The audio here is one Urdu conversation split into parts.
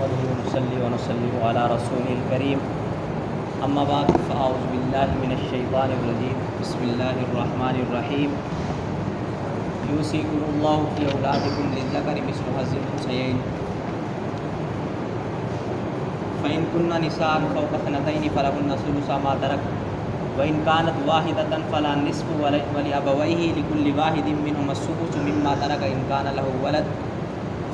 نحمده ونصلي ونسلم على رسوله الكريم اما بعد فاعوذ بالله من الشيطان الرجيم بسم الله الرحمن الرحيم يوصيكم الله في اولادكم للذكر مثل حظ الانثيين فإن كن نساء فوق اثنتين فلهن ثلث ما ترك وإن كانت واحدة فلا نصف ولأبويه لكل واحد منهما السدس مما ترك إن كان له ولد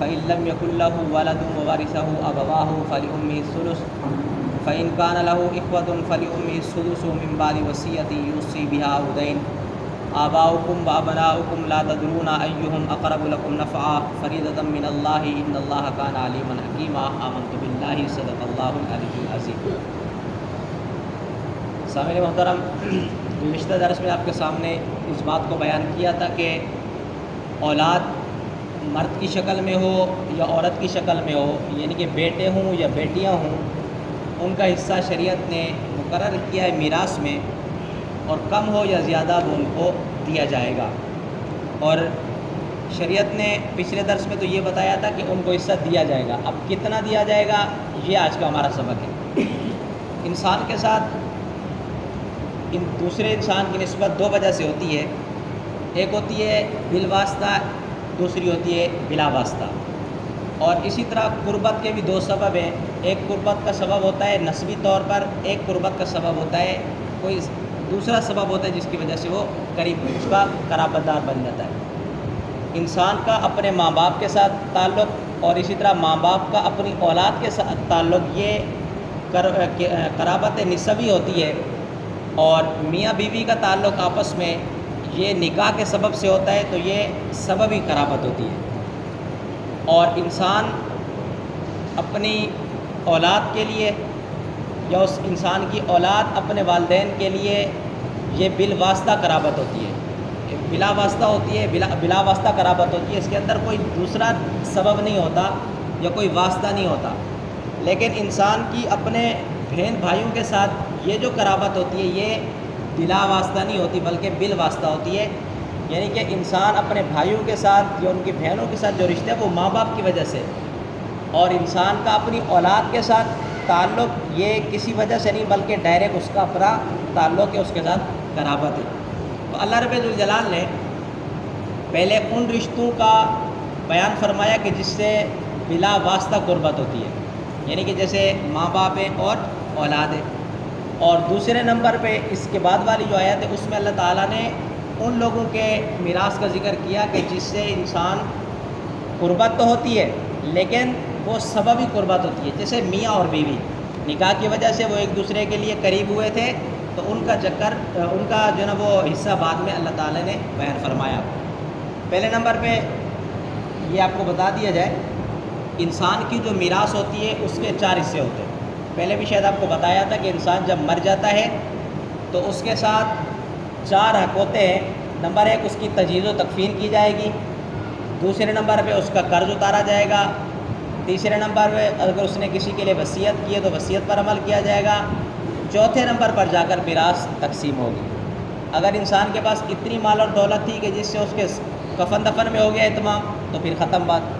فإن لم يكن له ولد وورثه أبواه فلأمه الثلث فإن كان له إخوة فلأمه السدس من بعد وصية يوصي بها أو دين آباؤكم وأبناؤكم لا تدرون أيهم أقرب لكم نفعا فريضة من الله إن الله كان عليما حكيما آمنت بالله صدق الله العلي العظيم. سامعین محترم، گزشتہ درس میں آپ کے سامنے اس بات کو بیان کیا تھا کہ اولاد مرد کی شکل میں ہو یا عورت کی شکل میں ہو، یعنی کہ بیٹے ہوں یا بیٹیاں ہوں، ان کا حصہ شریعت نے مقرر کیا ہے میراث میں، اور کم ہو یا زیادہ وہ ان کو دیا جائے گا. اور شریعت نے پچھلے درس میں تو یہ بتایا تھا کہ ان کو حصہ دیا جائے گا. اب کتنا دیا جائے گا یہ آج کا ہمارا سبق ہے. انسان کے ساتھ دوسرے انسان کی نسبت دو وجہ سے ہوتی ہے. ایک ہوتی ہے بالواسطہ، دوسری ہوتی ہے بلا واسطہ. اور اسی طرح قربت کے بھی دو سبب ہیں. ایک قربت کا سبب ہوتا ہے نسبی طور پر، ایک قربت کا سبب ہوتا ہے کوئی دوسرا سبب ہوتا ہے جس کی وجہ سے وہ قریب اس کا قرابت دار بن جاتا ہے. انسان کا اپنے ماں باپ کے ساتھ تعلق اور اسی طرح ماں باپ کا اپنی اولاد کے ساتھ تعلق یہ قرابت نسبی ہوتی ہے. اور میاں بیوی کا تعلق آپس میں یہ نکاح کے سبب سے ہوتا ہے، تو یہ سببی قرابت ہوتی ہے. اور انسان اپنی اولاد کے لیے یا اس انسان کی اولاد اپنے والدین کے لیے یہ بالواسطہ قرابت ہوتی ہے. بلا واسطہ ہوتی ہے، بلا واسطہ قرابت ہوتی ہے. اس کے اندر کوئی دوسرا سبب نہیں ہوتا یا کوئی واسطہ نہیں ہوتا. لیکن انسان کی اپنے بہن بھائیوں کے ساتھ یہ جو قرابت ہوتی ہے یہ بلا واسطہ نہیں ہوتی بلکہ بال واسطہ ہوتی ہے. یعنی کہ انسان اپنے بھائیوں کے ساتھ یا ان کی بہنوں کے ساتھ جو رشتہ ہے وہ ماں باپ کی وجہ سے، اور انسان کا اپنی اولاد کے ساتھ تعلق یہ کسی وجہ سے نہیں بلکہ ڈائریکٹ اس کا اپنا تعلق ہے، اس کے ساتھ قرابت ہے. تو اللہ رب الجلال نے پہلے ان رشتوں کا بیان فرمایا کہ جس سے بلا واسطہ قربت ہوتی ہے، یعنی کہ جیسے ماں باپ ہیں اور اولاد ہے. اور دوسرے نمبر پہ اس کے بعد والی جو آیت ہے اس میں اللہ تعالیٰ نے ان لوگوں کے میراث کا ذکر کیا کہ جس سے انسان قربت تو ہوتی ہے لیکن وہ سببی قربت ہوتی ہے. جیسے میاں اور بیوی نکاح کی وجہ سے وہ ایک دوسرے کے لیے قریب ہوئے تھے، تو ان کا چکر ان کا جو نا وہ حصہ بعد میں اللہ تعالیٰ نے بیان فرمایا. پہلے نمبر پہ یہ آپ کو بتا دیا جائے، انسان کی جو میراث ہوتی ہے اس کے 4 حصے ہوتے ہیں. پہلے بھی شاید آپ کو بتایا تھا کہ انسان جب مر جاتا ہے تو اس کے ساتھ 4 حق ہوتے ہیں. نمبر 1 اس کی تجہیز و تکفین کی جائے گی. دوسرے نمبر پہ اس کا قرض اتارا جائے گا. تیسرے نمبر پہ اگر اس نے کسی کے لیے وصیت کی ہے تو وصیت پر عمل کیا جائے گا. چوتھے نمبر پر جا کر میراث تقسیم ہوگی. اگر انسان کے پاس اتنی مال اور دولت تھی کہ جس سے اس کے کفن دفن میں ہو گیا اہتمام تو پھر ختم بات.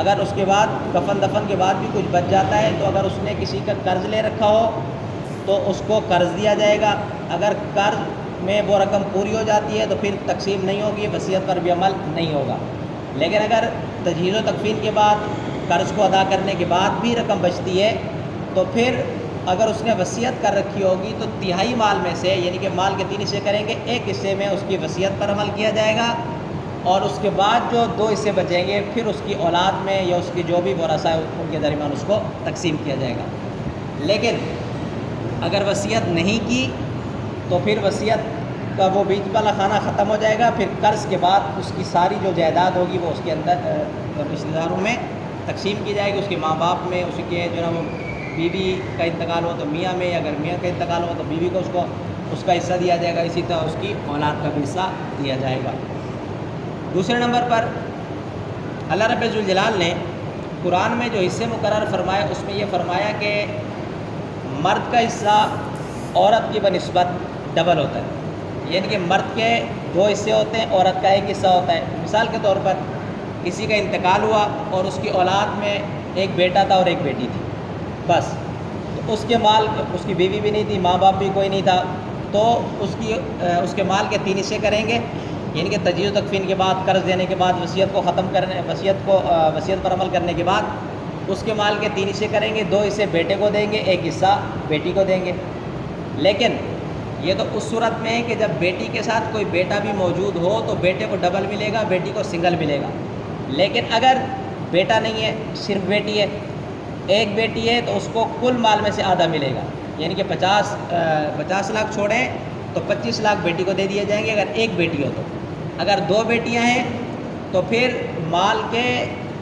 اگر اس کے بعد کفن دفن کے بعد بھی کچھ بچ جاتا ہے تو اگر اس نے کسی کا قرض لے رکھا ہو تو اس کو قرض دیا جائے گا. اگر قرض میں وہ رقم پوری ہو جاتی ہے تو پھر تقسیم نہیں ہوگی، وصیت پر بھی عمل نہیں ہوگا. لیکن اگر تجہیز و تکفین کے بعد قرض کو ادا کرنے کے بعد بھی رقم بچتی ہے تو پھر اگر اس نے وصیت کر رکھی ہوگی تو تہائی مال میں سے، یعنی کہ مال کے 3 حصے کریں گے، 1 حصے میں اس کی وصیت پر عمل کیا جائے گا اور اس کے بعد جو 2 حصے بچیں گے پھر اس کی اولاد میں یا اس کی جو بھی ورثہ ہے ان کے درمیان اس کو تقسیم کیا جائے گا. لیکن اگر وصیت نہیں کی تو پھر وصیت کا وہ بیچ والا خانہ ختم ہو جائے گا. پھر قرض کے بعد اس کی ساری جو جائیداد ہوگی وہ اس کے اندر رشتہ داروں میں تقسیم کی جائے گی. اس کے ماں باپ میں، اس کے جو ہے وہ بیوی کا انتقال ہو تو میاں میں، اگر میاں کا انتقال ہو تو بیوی کو اس کا حصہ دیا جائے گا. اسی طرح اس کی اولاد کا بھی حصہ دیا جائے گا. دوسرے نمبر پر اللہ رب الجلال نے قرآن میں جو حصے مقرر فرمایا اس میں یہ فرمایا کہ مرد کا حصہ عورت کی بنسبت ڈبل ہوتا ہے. یعنی کہ مرد کے 2 حصے ہوتے ہیں، عورت کا 1 حصہ ہوتا ہے. مثال کے طور پر کسی کا انتقال ہوا اور اس کی اولاد میں ایک بیٹا تھا اور ایک بیٹی تھی بس، تو اس کے مال، اس کی بیوی بھی نہیں تھی، ماں باپ بھی کوئی نہیں تھا، تو اس کے مال کے 3 حصے کریں گے، یعنی کہ تجہیز و تکفین کے بعد، قرض دینے کے بعد، وصیت کو ختم کرنے، وصیت پر عمل کرنے کے بعد اس کے مال کے 3 حصے کریں گے، 2 حصے بیٹے کو دیں گے، 1 حصہ بیٹی کو دیں گے۔ لیکن یہ تو اس صورت میں ہے کہ جب بیٹی کے ساتھ کوئی بیٹا بھی موجود ہو تو بیٹے کو ڈبل ملے گا، بیٹی کو سنگل ملے گا۔ لیکن اگر بیٹا نہیں ہے، صرف بیٹی ہے، ایک بیٹی ہے، تو اس کو کل مال میں سے آدھا ملے گا، یعنی کہ 50 لاکھ چھوڑیں تو 25 لاکھ بیٹی کو دے دیے جائیں گے اگر ایک بیٹی ہو تو۔ اگر 2 بیٹیاں ہیں تو پھر مال کے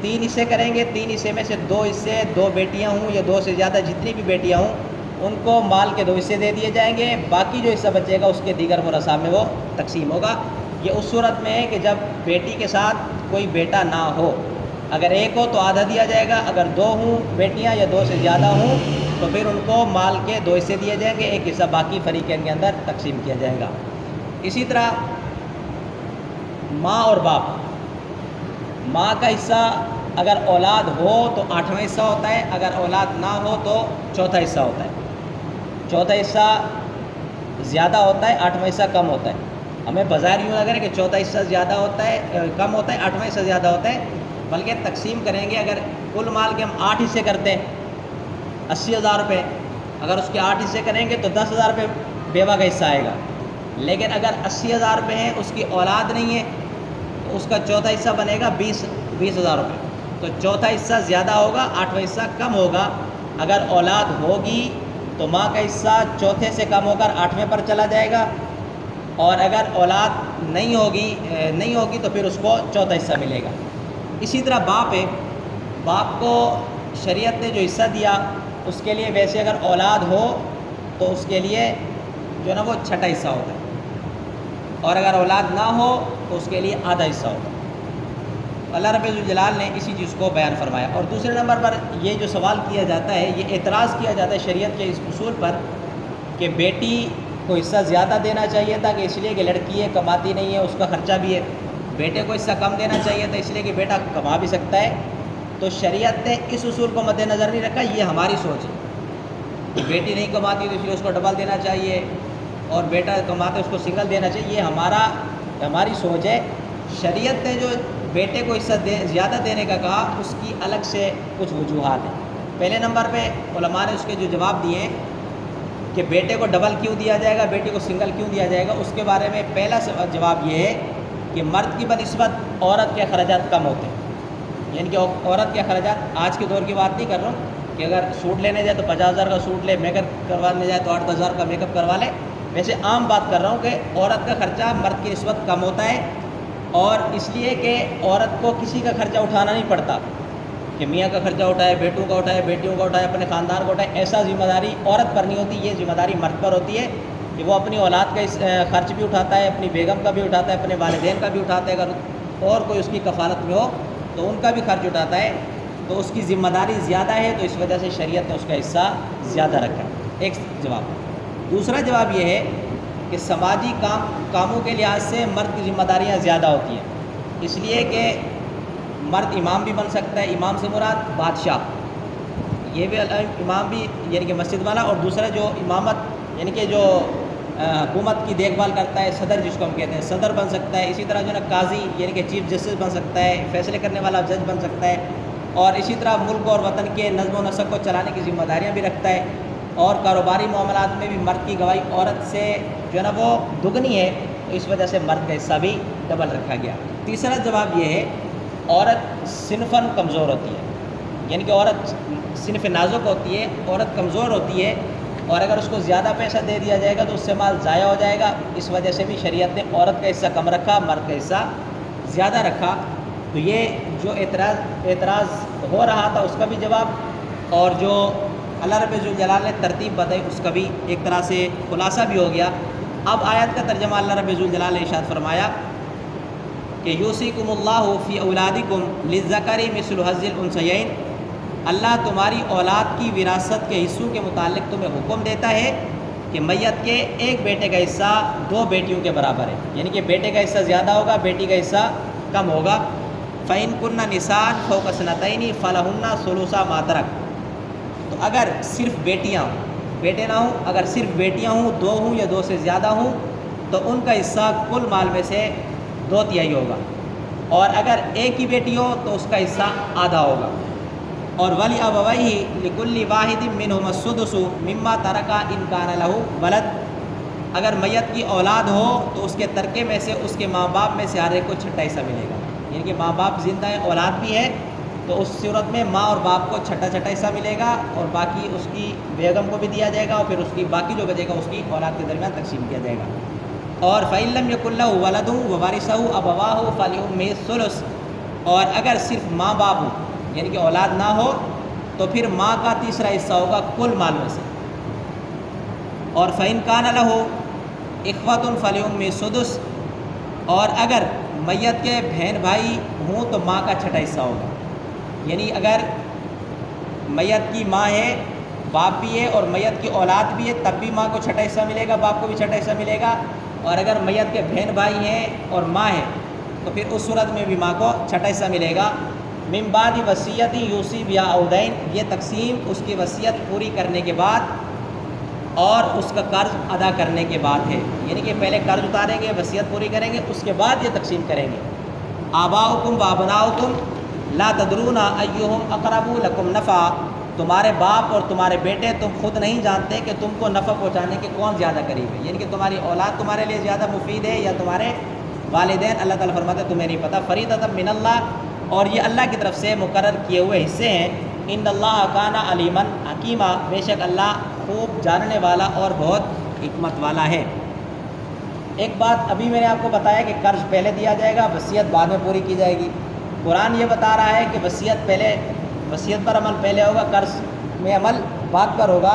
3 حصے کریں گے، 3 حصے میں سے 2 حصے 2 بیٹیاں ہوں یا 2 سے زیادہ جتنی بھی بیٹیاں ہوں ان کو مال کے 2 حصے دے دیے جائیں گے، باقی جو حصہ بچے گا اس کے دیگر ورثاء میں وہ تقسیم ہوگا۔ یہ اس صورت میں ہے کہ جب بیٹی کے ساتھ کوئی بیٹا نہ ہو، اگر ایک ہو تو آدھا دیا جائے گا، اگر 2 ہوں بیٹیاں یا 2 سے زیادہ ہوں تو پھر ان کو مال کے 2 حصے دیے جائیں گے، 1 حصہ باقی فریقین کے اندر تقسیم کیا جائے گا۔ اسی طرح ماں اور باپ، ماں کا حصہ اگر اولاد ہو تو 8واں حصہ ہوتا ہے، اگر اولاد نہ ہو تو 4تھا حصہ ہوتا ہے۔ 4تھا حصہ زیادہ ہوتا ہے، 8واں حصہ کم ہوتا ہے۔ ہمیں بظاہر یوں لگ رہا ہے کہ 4تھا حصہ زیادہ ہوتا ہے، کم ہوتا ہے، 8واں حصہ زیادہ ہوتا ہے، بلکہ تقسیم کریں گے، اگر کل مال کے ہم 8 حصے کرتے ہیں 80,000 روپے، اگر اس کے 8 حصے کریں گے تو 10,000 روپے بیوہ کا حصہ آئے گا۔ لیکن اگر 80,000 روپے ہیں، اس کی اولاد نہیں ہے، تو اس کا 4تھا حصہ بنے گا 20,000 روپے، تو 4تھا حصہ زیادہ ہوگا، 8واں حصہ کم ہوگا۔ اگر اولاد ہوگی تو ماں کا حصہ 4تھے سے کم ہو کر 8ویں پر چلا جائے گا، اور اگر اولاد نہیں ہوگی تو پھر اس کو 4تھا حصہ ملے گا۔ اسی طرح باپ ہے، باپ کو شریعت نے جو حصہ دیا اس کے لیے ویسے اگر اولاد ہو تو اس کے لیے جو ہے نا وہ 6ٹھا حصہ ہوتا ہے، اور اگر اولاد نہ ہو تو اس کے لیے آدھا حصہ ہوتا ہے۔ اللہ رب الجلال نے اسی چیز کو بیان فرمایا۔ اور دوسرے نمبر پر یہ جو سوال کیا جاتا ہے، یہ اعتراض کیا جاتا ہے شریعت کے اس اصول پر کہ بیٹی کو حصہ زیادہ دینا چاہیے تھا کہ اس لیے کہ لڑکی ہے، کماتی نہیں ہے، اس کا خرچہ بھی ہے، بیٹے کو حصہ کم دینا چاہیے تھا اس لیے کہ بیٹا کما بھی سکتا ہے۔ تو شریعت نے اس اصول کو مد نظر نہیں رکھا، یہ ہماری سوچ ہے کہ بیٹی نہیں کماتی تو اس لیے اس کو ڈبل دینا چاہیے، اور بیٹا کماتے اس کو سنگل دینا چاہیے، یہ ہماری سوچ ہے۔ شریعت نے جو بیٹے کو حصہ زیادہ دینے کا کہا، اس کی الگ سے کچھ وجوہات ہیں۔ پہلے نمبر پہ علماء نے اس کے جو جواب دیے ہیں کہ بیٹے کو ڈبل کیوں دیا جائے گا، بیٹی کو سنگل کیوں دیا جائے گا، اس کے بارے میں پہلا جواب یہ ہے کہ مرد کی بنسبت عورت کے اخراجات کم ہوتے ہیں، یعنی کہ عورت کے اخراجات، آج کے دور کی بات نہیں کر رہا ہوں کہ اگر سوٹ لینے جائے تو 50,000 کا سوٹ لے، میک اپ کروانے جائے تو 8,000 کا میک اپ کروا لے، ویسے عام بات کر رہا ہوں کہ عورت کا خرچہ مرد کی نسبت کم ہوتا ہے، اور اس لیے کہ عورت کو کسی کا خرچہ اٹھانا نہیں پڑتا کہ میاں کا خرچہ اٹھائے، بیٹوں کا اٹھائے، بیٹیوں کا اٹھائے، اپنے خاندان کو اٹھائے، ایسا ذمہ داری عورت پر نہیں ہوتی، یہ ذمہ داری مرد پر ہوتی ہے کہ وہ اپنی اولاد کا خرچ بھی اٹھاتا ہے، اپنی بیگم کا بھی اٹھاتا ہے، اپنے والدین کا بھی اٹھاتا ہے، اگر اور کوئی اس کی کفالت میں ہو تو ان کا بھی خرچ اٹھاتا ہے، تو اس کی ذمہ داری زیادہ ہے، تو اس وجہ سے شریعت نے اس کا حصہ زیادہ رکھا۔ ایک جواب۔ دوسرا جواب یہ ہے کہ سماجی کاموں کے لحاظ سے مرد کی ذمہ داریاں زیادہ ہوتی ہیں، اس لیے کہ مرد امام بھی بن سکتا ہے، امام سے مراد بادشاہ، یہ بھی امام بھی یعنی کہ مسجد والا، اور دوسرا جو امامت یعنی کہ جو حکومت کی دیکھ بھال کرتا ہے، صدر جس کو ہم کہتے ہیں، صدر بن سکتا ہے، اسی طرح جو ہے نا قاضی یعنی کہ چیف جسٹس بن سکتا ہے، فیصلے کرنے والا جج بن سکتا ہے، اور اسی طرح ملک اور وطن کے نظم و نسق کو چلانے کی ذمہ داریاں بھی رکھتا ہے، اور کاروباری معاملات میں بھی مرد کی گواہی عورت سے جو ہے نا وہ دگنی ہے، تو اس وجہ سے مرد کا حصہ بھی ڈبل رکھا گیا۔ تیسرا جواب یہ ہے عورت صنفاً کمزور ہوتی ہے، یعنی کہ عورت صنف نازک ہوتی ہے، عورت کمزور ہوتی ہے، اور اگر اس کو زیادہ پیسہ دے دیا جائے گا تو اس سے مال ضائع ہو جائے گا، اس وجہ سے بھی شریعت نے عورت کا حصہ کم رکھا، مرد کا حصہ زیادہ رکھا۔ تو یہ جو اعتراض ہو رہا تھا اس کا بھی جواب، اور جو اللہ رب الجلال نے ترتیب بتائی اس کا بھی ایک طرح سے خلاصہ بھی ہو گیا۔ اب آیت کا ترجمہ اللہ رب الجلال نے ارشاد فرمایا کہ یوصیکم اللہ فی اولادکم للذکر مثل حظ الانثیین، اللہ تمہاری اولاد کی وراثت کے حصوں کے متعلق تمہیں حکم دیتا ہے کہ میت کے ایک بیٹے کا حصہ 2 بیٹیوں کے برابر ہے، یعنی کہ بیٹے کا حصہ زیادہ ہوگا، بیٹی کا حصہ کم ہوگا۔ فَإِن كُنَّ نِسَاءً فَوْقَ اثْنَتَيْنِ فَلَهُنَّ ثُلُثَا مَا تَرَكَ، تو اگر صرف بیٹیاں ہوں، بیٹے نہ ہوں، اگر صرف بیٹیاں ہوں، 2 ہوں یا 2 سے زیادہ ہوں، تو ان کا حصہ کل مال میں سے 2/3 ہوگا، اور اگر ایک ہی بیٹی ہو تو اس کا حصہ آدھا ہوگا۔ اور وَلِأَبَوَيْهِ لِكُلِّ وَاحِدٍ مِّنْهُمَا السُّدُسُ مِمَّا تَرَكَ إِن كَانَ لَهُ وَلَدٌ، اگر میت کی اولاد ہو تو اس کے ترکے میں سے اس کے ماں باپ میں سے ہر ایک کو 6 حصہ ملے گا، یعنی کہ ماں باپ زندہ ہیں، اولاد بھی ہے، تو اس صورت میں ماں اور باپ کو 6 حصہ ملے گا، اور باقی اس کی بیگم کو بھی دیا جائے گا، اور پھر اس کی باقی جو بچے گا اس کی اولاد کے درمیان تقسیم کیا جائے گا۔ اور فَإِن لَّمْ يَكُن لَّهُ وَلَدٌ وَوَرِثَهُ أَبَوَاهُ فَلِأُمِّهِ الثُّلُثُ، اور اگر صرف ماں باپ ہو یعنی کہ اولاد نہ ہو تو پھر ماں کا تیسرا حصہ ہوگا کل مال میں سے۔ اور فَإِن كَانَ لَهُ إِخْوَةٌ فَلِأُمِّهِ السُّدُسُ، اور اگر میت کے بہن بھائی ہوں تو ماں کا 6 حصہ ہوگا، یعنی اگر میت کی ماں ہے، باپ بھی ہے اور میت کی اولاد بھی ہے، تب بھی ماں کو 6 حصہ ملے گا، باپ کو بھی 6 حصہ ملے گا، اور اگر میت کے بہن بھائی ہیں اور ماں ہے تو پھر اس صورت میں بھی ماں کو 6 حصہ ملے گا۔ من بعد وصیت یوصی بہا او دین، یہ تقسیم اس کی وصیت پوری کرنے کے بعد اور اس کا قرض ادا کرنے کے بعد ہے، یعنی کہ پہلے قرض اتاریں گے، وصیت پوری کریں گے، اس کے بعد یہ تقسیم کریں گے۔ آباؤکم وابناؤکم لا تدرون ایہم اقرب لکم نفعا، تمہارے باپ اور تمہارے بیٹے تم خود نہیں جانتے کہ تم کو نفع پہنچانے کے کون زیادہ قریب ہے، یعنی کہ تمہاری اولاد تمہارے لیے زیادہ مفید ہے یا تمہارے والدین، اللہ تعالیٰ فرماتے ہیں تمہیں نہیں پتہ، فریضۃ من اللہ، اور یہ اللہ کی طرف سے مقرر کیے ہوئے حصے ہیں۔ ان اللہ کان علیما حکیما، بے شک اللہ خوب جاننے والا اور بہت حکمت والا ہے۔ ایک بات ابھی میں نے آپ کو بتایا کہ قرض پہلے دیا جائے گا، وصیت بعد میں پوری کی جائے گی۔ قرآن یہ بتا رہا ہے کہ وصیت پر عمل پہلے ہوگا، قرض میں عمل بعد پر ہوگا،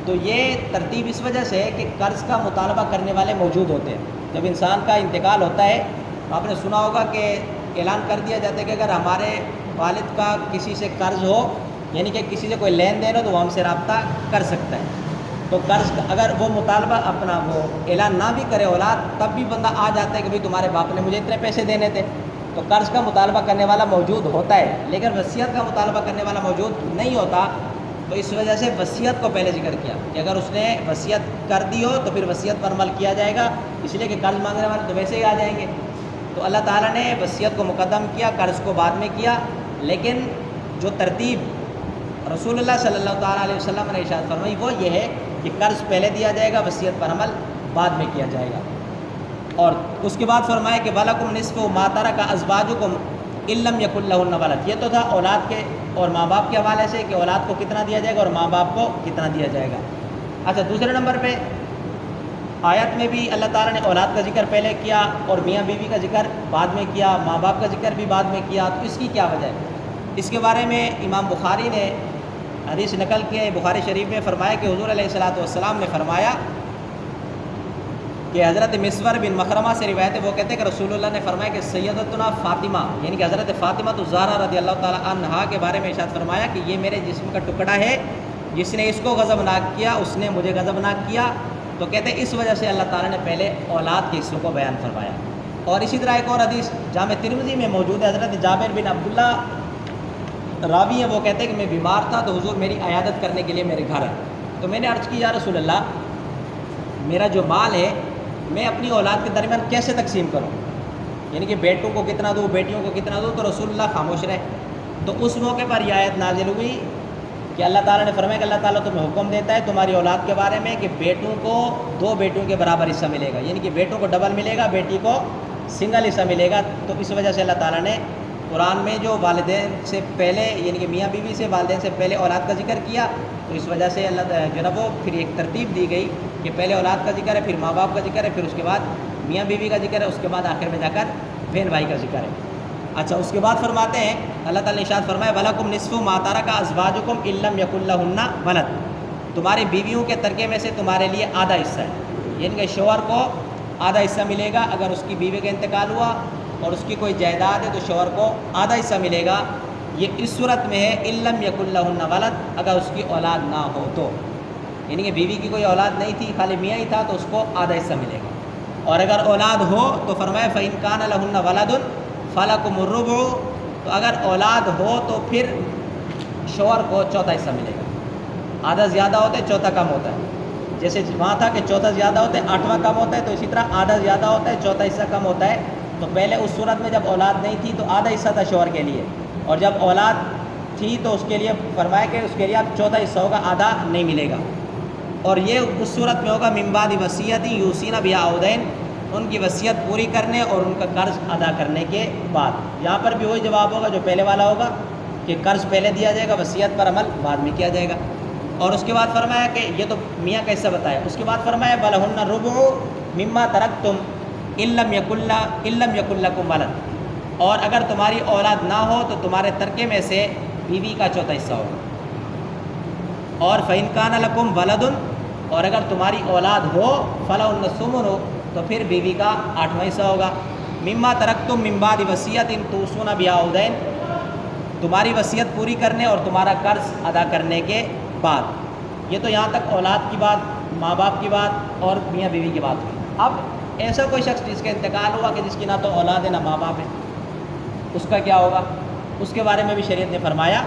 تو یہ ترتیب اس وجہ سے ہے کہ قرض کا مطالبہ کرنے والے موجود ہوتے ہیں۔ جب انسان کا انتقال ہوتا ہے تو آپ نے سنا ہوگا کہ اعلان کر دیا جاتا ہے کہ اگر ہمارے والد کا کسی سے قرض ہو، یعنی کہ کسی سے کوئی لین دین ہو، تو وہ ہم سے رابطہ کر سکتا ہے۔ تو قرض اگر وہ مطالبہ اپنا وہ اعلان نہ بھی کرے اولاد، تب بھی بندہ آ جاتا ہے کہ بھئی تمہارے باپ نے مجھے اتنے پیسے دینے تھے، تو قرض کا مطالبہ کرنے والا موجود ہوتا ہے، لیکن وصیت کا مطالبہ کرنے والا موجود نہیں ہوتا، تو اس وجہ سے وصیت کو پہلے ذکر کیا کہ اگر اس نے وصیت کر دی ہو تو پھر وصیت پر عمل کیا جائے گا، اس لیے کہ قرض مانگنے والے تو ویسے ہی آ جائیں گے۔ تو اللہ تعالیٰ نے وصیت کو مقدم کیا، قرض کو بعد میں کیا، لیکن جو ترتیب رسول اللہ صلی اللہ تعالیٰ علیہ وسلم نے ارشاد فرمائی وہ یہ ہے کہ قرض پہلے دیا جائے گا، وصیت پر عمل بعد میں کیا جائے گا۔ اور اس کے بعد فرمایا کہ وَلَكُمْ نِصْفُ مَا تَرَكَ أَزْوَاجُكُمْ إِن لَّمْ يَكُن لَّهُنَّ وَلَدٌ، یہ تو تھا اولاد کے اور ماں باپ کے حوالے سے کہ اولاد کو کتنا دیا جائے گا اور ماں باپ کو کتنا دیا جائے گا۔ اچھا، دوسرے نمبر پہ آیت میں بھی اللہ تعالیٰ نے اولاد کا ذکر پہلے کیا اور میاں بیوی کا ذکر بعد میں کیا، ماں باپ کا ذکر بھی بعد میں کیا، تو اس کی کیا وجہ ہے؟ اس کے بارے میں امام بخاری نے حدیث نقل کیا ہے، بخاری شریف میں فرمایا کہ حضور علیہ الصلوۃ نے فرمایا کہ حضرت مسور بن مخرمہ سے روایت ہے، وہ کہتے ہیں کہ رسول اللہ نے فرمایا کہ سیدتنا فاطمہ یعنی کہ حضرت فاطمہ الزہرا رضی اللہ تعالیٰ عنہا کے بارے میں ارشاد فرمایا کہ یہ میرے جسم کا ٹکڑا ہے، جس نے اس کو غضبناک کیا اس نے مجھے غضبناک کیا۔ تو کہتے ہیں اس وجہ سے اللہ تعالیٰ نے پہلے اولاد کے حصوں کو بیان فرمایا۔ اور اسی طرح ایک اور حدیث جامع ترمذی میں موجود ہے، حضرت جابر بن عبداللہ راوی ہیں، وہ کہتے ہیں کہ میں بیمار تھا تو حضور میری عیادت کرنے کے لیے میرے گھر آئے، تو میں نے عرض کی یا رسول اللہ میرا جو مال ہے میں اپنی اولاد کے درمیان کیسے تقسیم کروں، یعنی کہ بیٹوں کو کتنا دوں بیٹیوں کو کتنا دوں، تو رسول اللہ خاموش رہے۔ تو اس موقع پر یہ آیت نازل ہوئی کہ اللہ تعالیٰ نے فرمایا کہ اللہ تعالیٰ تمہیں حکم دیتا ہے تمہاری اولاد کے بارے میں کہ بیٹوں کو 2 بیٹوں کے برابر حصہ ملے گا، یعنی کہ بیٹوں کو ڈبل ملے گا، بیٹی کو سنگل حصہ ملے گا۔ تو اس وجہ سے اللہ تعالیٰ نے قرآن میں جو والدین سے پہلے یعنی کہ میاں بیوی سے والدین سے پہلے اولاد کا ذکر کیا، تو اس وجہ سے اللہ جناب وہ پھر ایک ترتیب دی گئی کہ پہلے اولاد کا ذکر ہے، پھر ماں باپ کا ذکر ہے، پھر اس کے بعد میاں بیوی کا ذکر ہے، اس کے بعد آخر میں جا کر بہن بھائی کا ذکر ہے۔ اچھا، اس کے بعد فرماتے ہیں اللہ تعالیٰ نے ارشاد فرمایا وَلَكُمْ نِصْفُ مَا تَرَكَ أَزْوَاجُكُمْ إِن لَّمْ يَكُن لَّهُنَّ وَلَدٌ، تمہاری بیویوں کے ترکے میں سے تمہارے لیے آدھا حصہ ہے، یعنی کہ شوہر کو آدھا حصہ ملے گا اگر اس کی بیوی کا انتقال ہوا اور اس کی کوئی جائیداد ہے تو شوہر کو آدھا حصہ ملے گا۔ یہ اس صورت میں ہے إِن لَّمْ يَكُن لَّهُنَّ وَلَدٌ، اگر اس کی اولاد نہ ہو تو، یعنی کہ بیوی کی کوئی اولاد نہیں تھی خالی میاں ہی تھا تو اس کو آدھا حصہ ملے گا، اور اگر اولاد ہو تو فرمایا فَإِن كَانَ لَهُنَّ وَلَدٌ فَلَكُمُ الرُّبُعُ تو اگر اولاد ہو تو پھر شوہر کو چوتھا حصہ ملے گا. آدھا زیادہ ہوتا ہے چوتھا کم ہوتا ہے. جیسے وہاں تھا کہ چوتھا زیادہ ہوتا ہے آٹھواں کم ہوتا ہے، تو اسی طرح آدھا زیادہ ہوتا ہے چوتھا حصہ کم ہوتا ہے. تو پہلے اس صورت میں جب اولاد نہیں تھی تو آدھا حصہ تھا شوہر کے لیے، اور جب اولاد تھی تو اس کے لیے فرمایا کہ اس کے لیے اب چوتھا حصہ ہوگا، آدھا نہیں ملے گا. اور یہ اس صورت میں ہوگا من بعد وصیت یوصین بہا او دین، ان کی وصیت پوری کرنے اور ان کا قرض ادا کرنے کے بعد. یہاں پر بھی وہی جواب ہوگا جو پہلے والا ہوگا کہ قرض پہلے دیا جائے گا، وصیت پر عمل بعد میں کیا جائے گا. اور اس کے بعد فرمایا کہ یہ تو میاں کا حصہ بتایا. اس کے بعد فرمایا وَلَهُنَّ الرُّبُعُ مِمَّا تَرَكْتُمْ إِن لَّمْ يَكُن لَّكُمْ وَلَدٌ، اور اگر تمہاری اولاد نہ ہو تو تمہارے ترکے میں سے بیوی کا چوتھا حصہ ہوگا. اور فَإِن كَانَ لَكُمْ وَلَدٌ، اور اگر تمہاری اولاد ہو فَلَهُنَّ الثُّمُنُ، تو پھر بیوی کا آٹھواں حصہ ہوگا. مِمَّا تَرَكْتُم مِّن بَعْدِ وَصِيَّةٍ تُوصُونَ بِهَا أَوْ دَيْنٍ، تمہاری وصیت پوری کرنے اور تمہارا قرض ادا کرنے کے بعد. یہ تو یہاں تک اولاد کی بات، ماں باپ کی بات اور میاں بیوی کی بات ہوئی. اب ایسا کوئی شخص جس کا انتقال ہوا کہ جس کی نہ تو اولاد ہے نہ ماں باپ ہے، اس کا کیا ہوگا؟ اس کے بارے میں بھی شریعت نے فرمایا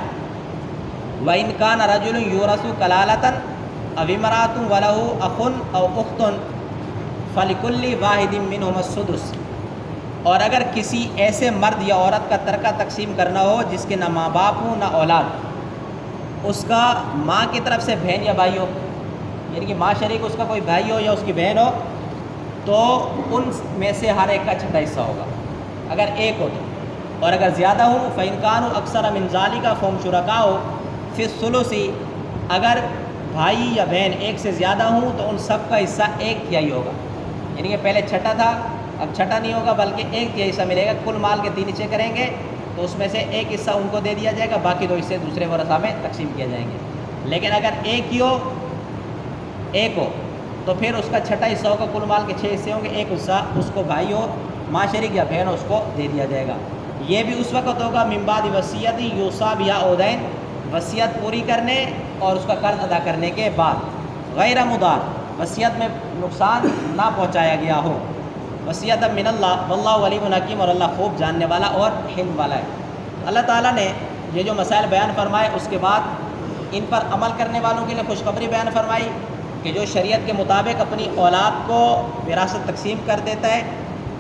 وَإِن كَانَ رَجُلٌ يُورَثُ كَلَالَةً أَوِ امْرَأَةٌ وَلَهُ أَخٌ أَوْ أُخْتٌ فَلِكُلِّ وَاحِدٍ مِّنْهُمَا السُّدُسُ، اور اگر کسی ایسے مرد یا عورت کا ترکہ تقسیم کرنا ہو جس کے نہ ماں باپ ہوں نہ اولاد، اس کا ماں کی طرف سے بہن یا بھائی ہو، یعنی کہ ماں شریک اس کا کوئی بھائی ہو یا اس کی بہن ہو، تو ان میں سے ہر ایک کا چھٹا حصہ ہوگا اگر ایک ہو تو. اور اگر زیادہ ہو فَإِن كَانُوا أَكْثَرَ مِن ذَلِكَ فَهُمْ شُرَكَاءُ فِي الثُّلُثِ، اگر بھائی یا بہن ایک سے زیادہ ہوں تو ان سب کا حصہ ایک تہائی ہوگا. یعنی کہ پہلے چھٹا تھا، اب چھٹا نہیں ہوگا بلکہ ایک تہائی حصہ ملے گا. کل مال کے 3 حصے کریں گے تو اس میں سے ایک حصہ ان کو دے دیا جائے گا، باقی 2 حصے دوسرے ورثاء میں تقسیم کیے جائیں گے. لیکن اگر ایک ہو تو پھر اس کا چھٹا حصہ ہوگا. کل مال کے 6 حصے ہوں گے، ایک حصہ اس کو بھائی ہو، ماں شریک یا بہن ہو، اس کو دے دیا جائے گا. یہ بھی اس وقت ہوگا من بعد وصیت یوصی بہا او دین، وصیت پوری کرنے اور اس کا قرض ادا کرنے کے بعد. غیر مضار، وصیت میں نقصان نہ پہنچایا گیا ہو. وصیت من اللہ واللہ علیم حکیم، اور اللہ خوب جاننے والا اور حلم والا ہے. اللہ تعالیٰ نے یہ جو مسائل بیان فرمائے اس کے بعد ان پر عمل کرنے والوں کے لیے خوشخبری بیان فرمائی کہ جو شریعت کے مطابق اپنی اولاد کو وراثت تقسیم کر دیتا ہے،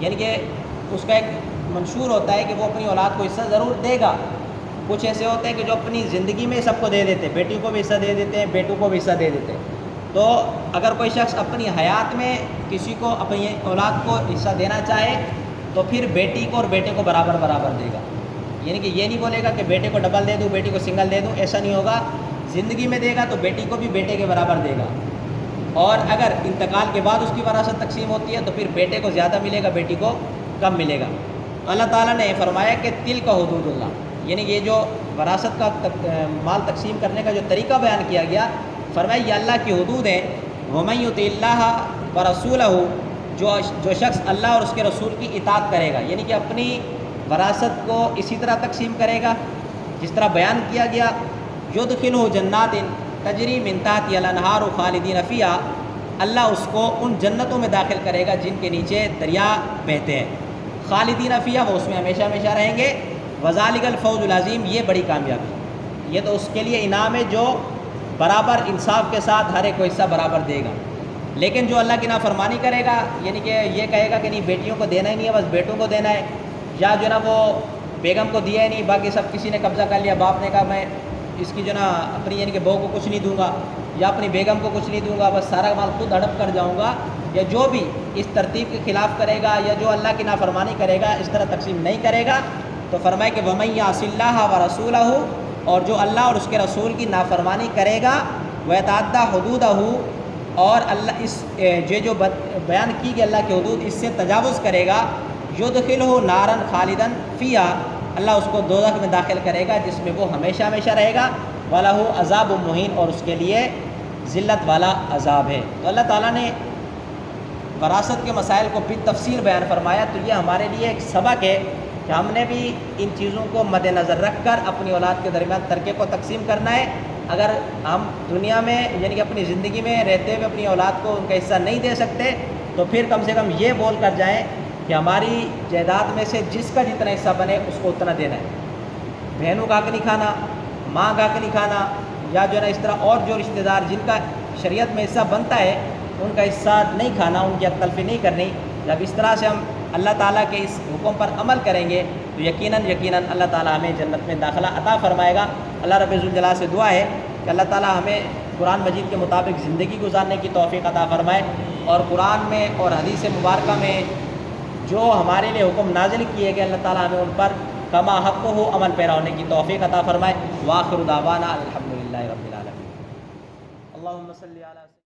یعنی کہ اس کا ایک منشور ہوتا ہے کہ وہ اپنی اولاد کو حصہ ضرور دے گا. کچھ ایسے ہوتے ہیں کہ جو اپنی زندگی میں سب کو دے دیتے ہیں، بیٹی کو بھی حصہ دے دیتے ہیں، بیٹوں کو بھی حصہ دے دیتے ہیں. تو اگر کوئی شخص اپنی حیات میں کسی کو اپنی اولاد کو حصہ دینا چاہے تو پھر بیٹی کو اور بیٹے کو برابر برابر دے گا. یعنی کہ یہ نہیں بولے گا کہ بیٹے کو ڈبل دے دوں بیٹی کو سنگل دے دوں، ایسا نہیں ہوگا. زندگی میں دے گا تو بیٹی کو بھی بیٹے کے برابر دے گا، اور اگر انتقال کے بعد اس کی وراثت تقسیم ہوتی ہے تو پھر بیٹے کو زیادہ ملے گا، بیٹی کو کم ملے گا. اللہ تعالیٰ نے فرمایا کہ تلک حدود اللہ، یعنی یہ جو وراثت کا مال تقسیم کرنے کا جو طریقہ بیان کیا گیا، فرمایا یہ اللہ کی حدود ہیں. وَمَن يُطِعِ اللَّهَ وَرَسُولَهُ، جو شخص اللہ اور اس کے رسول کی اطاعت کرے گا، یعنی کہ اپنی وراثت کو اسی طرح تقسیم کرے گا جس طرح بیان کیا گیا. يُدْخِلُهُ جَنَّاتٍ تجری من تحتها الانہار خالدین فیہا، اللہ اس کو ان جنتوں میں داخل کرے گا جن کے نیچے دریا بہتے ہیں. خالدین فیہا، وہ اس میں ہمیشہ ہمیشہ رہیں گے. وذالک الفوز العظیم، یہ بڑی کامیابی. یہ تو اس کے لیے انعام ہے جو برابر انصاف کے ساتھ ہر ایک کو حصہ برابر دے گا. لیکن جو اللہ کی نافرمانی کرے گا، یعنی کہ یہ کہے گا کہ نہیں بیٹیوں کو دینا ہی نہیں ہے، بس بیٹوں کو دینا ہے، یا جو نا وہ بیگم کو دیا ہی نہیں، باقی سب کسی نے قبضہ کر لیا، باپ نے کہا میں اس کی جو نا اپنی یعنی کہ بہو کو کچھ نہیں دوں گا یا اپنی بیگم کو کچھ نہیں دوں گا، بس سارا مال خود ہڑپ کر جاؤں گا، یا جو بھی اس ترتیب کے خلاف کرے گا یا جو اللہ کی نافرمانی کرے گا اس طرح تقسیم نہیں کرے گا، تو فرمائے کہ وَمَن يَعْصِ اللَّهَ وَرَسُولَهُ، اور جو اللہ اور اس کے رسول کی نافرمانی کرے گا، وَيَتَعَدَّى حُدُودَهُ، اور اللہ اس جو بیان کی گئی اللہ کی حدود اس سے تجاوز کرے گا، يُدْخِلْهُ نَارًا خَالِدًا فِيهَا، اللہ اس کو دوزخ میں داخل کرے گا جس میں وہ ہمیشہ ہمیشہ رہے گا. وَلَهُ عَذَابٌ مُّهِينٌ، اور اس کے لیے ذلت والا عذاب ہے. تو اللہ تعالیٰ نے وراثت کے مسائل کو بھی تفصیل بیان فرمایا. تو یہ ہمارے لیے ایک سبق ہے کہ ہم نے بھی ان چیزوں کو مد نظر رکھ کر اپنی اولاد کے درمیان ترکے کو تقسیم کرنا ہے. اگر ہم دنیا میں یعنی کہ اپنی زندگی میں رہتے ہوئے اپنی اولاد کو ان کا حصہ نہیں دے سکتے تو پھر کم سے کم یہ بول کر جائیں کہ ہماری جائیداد میں سے جس کا جتنا حصہ بنے اس کو اتنا دینا ہے. بہنوں کا حق نہیں کھانا، ماں کا حق نہیں کھانا، یا جو ہے نا اس طرح اور جو رشتہ دار جن کا شریعت میں حصہ بنتا ہے ان کا حصہ نہیں کھانا، ان کی حق تلفی نہیں کرنی۔ جب اس طرح سے ہم اللہ تعالیٰ کے اس حکم پر عمل کریں گے تو یقیناً اللہ تعالیٰ ہمیں جنت میں داخلہ عطا فرمائے گا۔ اللہ رب ذوالجلال سے دعا ہے کہ اللہ تعالیٰ ہمیں قرآن مجید کے مطابق زندگی گزارنے کی توفیق عطا فرمائے، اور قرآن میں اور حدیث مبارکہ میں جو ہمارے لیے حکم نازل کیے گئے اللہ تعالیٰ ہمیں ان پر کما حق ہو عمل پیرا ہونے کی توفیق عطا فرمائے۔ وآخر دعوانا الحمدللہ رب العالمین۔ اللہم صلی علی